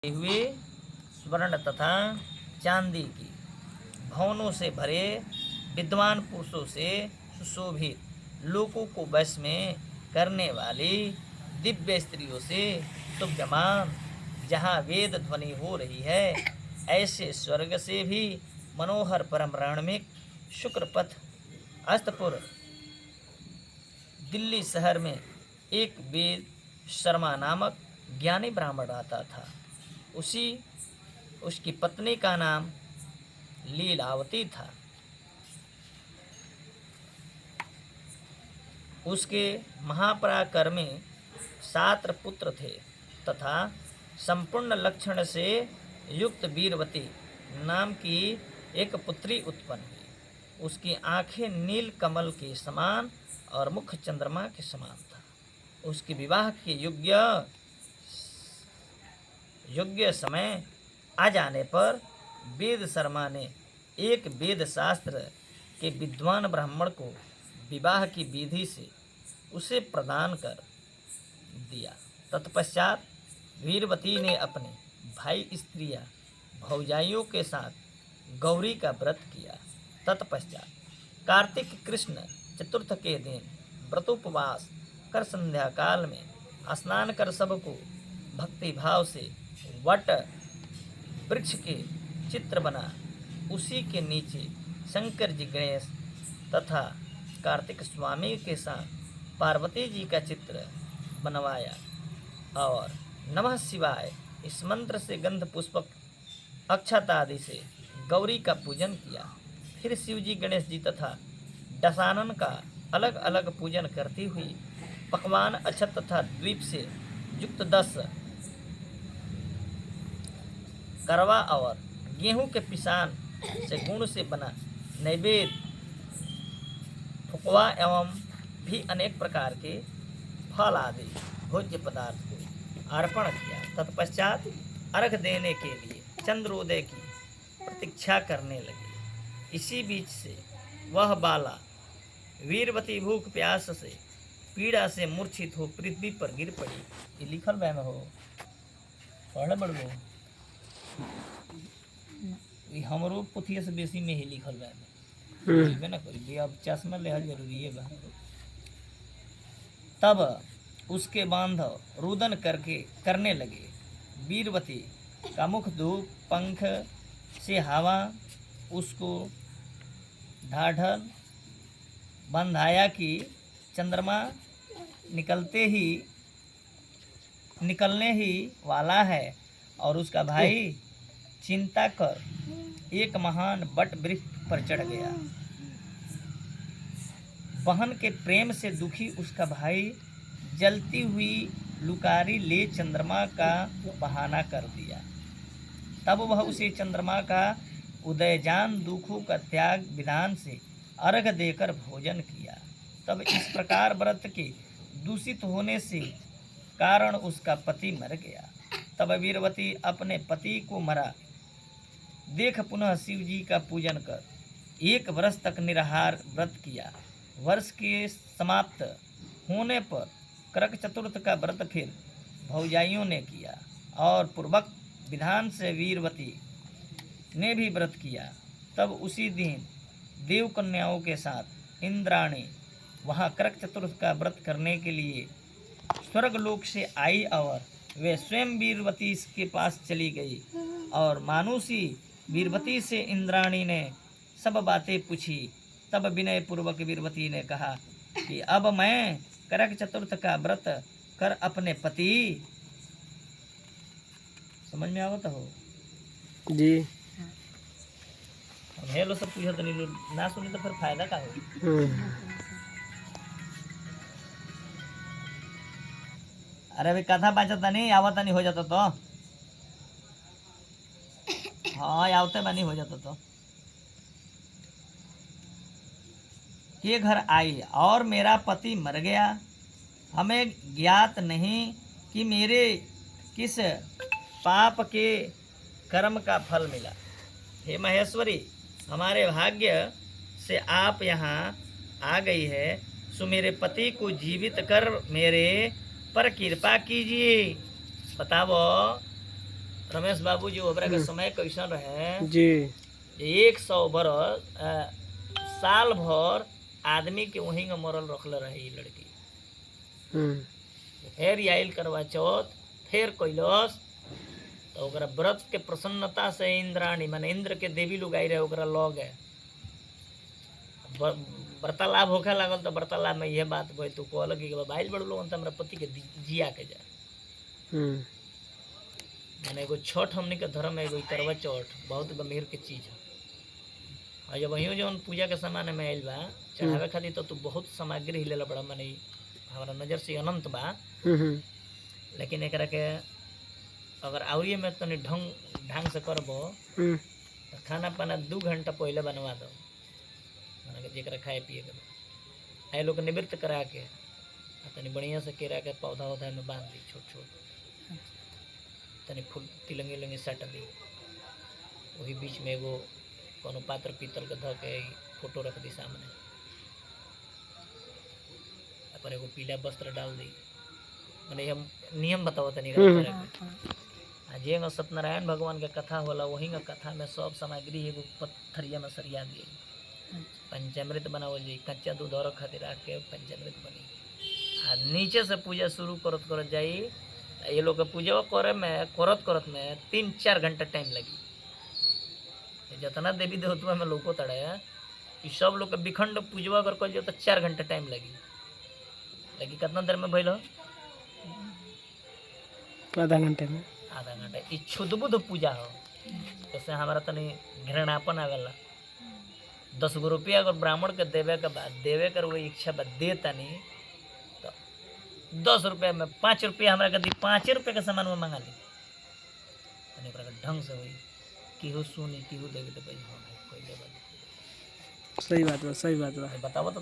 हुए स्वर्ण तथा चांदी की भवनों से भरे विद्वान पुरुषों से सुशोभित लोगों को वश में करने वाली दिव्य स्त्रियों से शुभ्यमान जहाँ वेद ध्वनि हो रही है, ऐसे स्वर्ग से भी मनोहर परम रणमिक शुक्रपथ अस्तपुर दिल्ली शहर में एक वेद शर्मा नामक ज्ञानी ब्राह्मण रहता था। उसकी पत्नी का नाम लीलावती था। उसके महापराक्रमी 7 पुत्र थे तथा संपूर्ण लक्षण से युक्त वीरवती नाम की एक पुत्री उत्पन्न हुई। उसकी आंखें नील कमल के समान और मुख चंद्रमा के समान था। उसके विवाह के योग्य समय आ जाने पर वेद शर्मा ने एक वेद शास्त्र के विद्वान ब्राह्मण को विवाह की विधि से उसे प्रदान कर दिया। तत्पश्चात वीरवती ने अपने भाई स्त्रियां भौजाइयों के साथ गौरी का व्रत किया। तत्पश्चात कार्तिक कृष्ण चतुर्थ के दिन व्रतोपवास कर संध्या काल में स्नान कर सबको भक्ति भाव से वट वृक्ष के चित्र बना उसी के नीचे शंकर जी गणेश तथा कार्तिक स्वामी के साथ पार्वती जी का चित्र बनवाया और नमः शिवाय इस मंत्र से गंध पुष्पक अक्षत आदि से गौरी का पूजन किया। फिर शिव जी गणेश जी तथा दशानन का अलग अलग पूजन करती हुई पकवान अक्षत तथा द्वीप से युक्त 10 करवा और गेहूं के पिसान से गुण से बना नैवेद्य ठुकवा एवं भी अनेक प्रकार के फल आदि भोज्य पदार्थ को अर्पण किया। तत्पश्चात अर्घ देने के लिए चंद्रोदय की प्रतीक्षा करने लगे। इसी बीच से वह बाला वीरवती भूख प्यास से पीड़ा से मूर्छित हो पृथ्वी पर गिर पड़ी। ये लिखल बहन हो पढ़ बड़ो हमरो पुथिया से बेसी में ही लिखल बहन ना करी अब चश्मा लेहल जरूरी है बा। तब उसके बांधव रुदन करने लगे। वीरवती का मुख धूप पंख से हवा उसको ढाढ़ल बंधाया कि चंद्रमा निकलने ही वाला है और उसका भाई चिंता कर एक महान बट वृक्ष पर चढ़ गया। बहन के प्रेम से दुखी उसका भाई जलती हुई लुकारी ले चंद्रमा का बहाना कर दिया। तब वह उसे चंद्रमा का उदयजान दुखों का त्याग विधान से अर्घ देकर भोजन किया। तब इस प्रकार व्रत के दूषित होने से कारण उसका पति मर गया। तब वीरवती अपने पति को मरा देख पुनः शिव जी का पूजन कर 1 वर्ष तक निराहार व्रत किया। वर्ष के समाप्त होने पर करक चतुर्थ का व्रत फिर भौजाइयों ने किया और पूर्वक विधान से वीरवती ने भी व्रत किया। तब उसी दिन देव कन्याओं के साथ इंद्राणी वहाँ करक चतुर्थ का व्रत करने के लिए स्वर्गलोक से आई और वे स्वयं वीरवती के पास चली गई और मानुषी वीरवती से इंद्राणी ने सब बातें पूछी। तब विनय पूर्वक वीरवती ने कहा कि अब मैं करक चतुर्थ का व्रत कर अपने पति समझ में आवत हो जी हेलो सब पूछा तो नहीं ना सुनी तो फिर फायदा का हो। अरे अभी कथा बाचता नहीं आवता नहीं हो जाता तो हाँ आवते बनी हो जाता तो के घर आई और मेरा पति मर गया। हमें ज्ञात नहीं कि मेरे किस पाप के कर्म का फल मिला। हे महेश्वरी हमारे भाग्य से आप यहाँ आ गई है सो मेरे पति को जीवित कर मेरे पर कृपा कीजिए। बताओ रमेश बाबू जी ओकरा के समय कैसन रहे जी 100 बरस साल भर आदमी के वहीं के मरल रखले रहे ई लड़की। फिर ई आइल करवा चौथ फिर कैलस तो ओकरा व्रत के प्रसन्नता से इंद्राणी माने इंद्र के देवी लोग आई रहे ओकरा लगे वार्तालाप होखे लागल तो वार्तालाप में यह बात भइल तो कहल कि बाबा आइल बड़ लोगन तो हमरा पति के जिया के जाए। माने एगो छठ हमनी के धर्म में एगो करवा चौथ बहुत गंभीर के चीज है। और जब वहीं जौन पूजा के सामान में आइल बा चढ़ावे खातिर तो तू बहुत सामग्री हिलेला बड़ा माने हमारा नजर से अनंत बा लेकिन एकरा के अगर आवरिये में तनी ढंग से करबो तो खाना पाना 2 घंटा पहले बनवा दो माने के जेकरा खाए पिए के आए लोग निवृत्त करा के तनी बढ़िया से केरा के पौधा उधा में बांध दी छोट छोट तनी फूल तिलंगी लंगी सट दी वही बीच में एगो कोनो पात्र पीतल के धऽ के फोटो रख दी सामने अपन एगो पीला वस्त्र डाल दी माने हम नियम बताओ तनी जे सत्यनारायण भगवान के कथा होला वही का कथा में सब सामग्री एगो पत्थरिया में सरिया दी पंचामृत बनावल जाई कच्चा दूध और खातिर रख के पंचामृत बनी आ नीचे से पूजा शुरू करत करत जाई ये लोग के पूजा करे में करत में 3-4 घंटा टाइम लगी जितना देवी देवता में लोग तड़े ये सब लोग के विखंड पूजवा अगर कल तो 4 घंटा टाइम लगी कितना देर में भइल आधा घंटे में ये क्षुद्ध बुद्ध पूजा हो जैसे हमारा तनी घृणापन आवेला 10 गो रुपया अगर ब्राह्मण के देवे के बाद देवे कर वो इच्छा बा दे तनी तो 10 रुपया में 5 रुपया हमरा के दी 5 रुपया के सामान में मंगा ली तनी ओकरा के ढंग से होई केहू सुनी केहू देखे तो भाई हाँ भाई कोई ले सही बात बा बताओ तो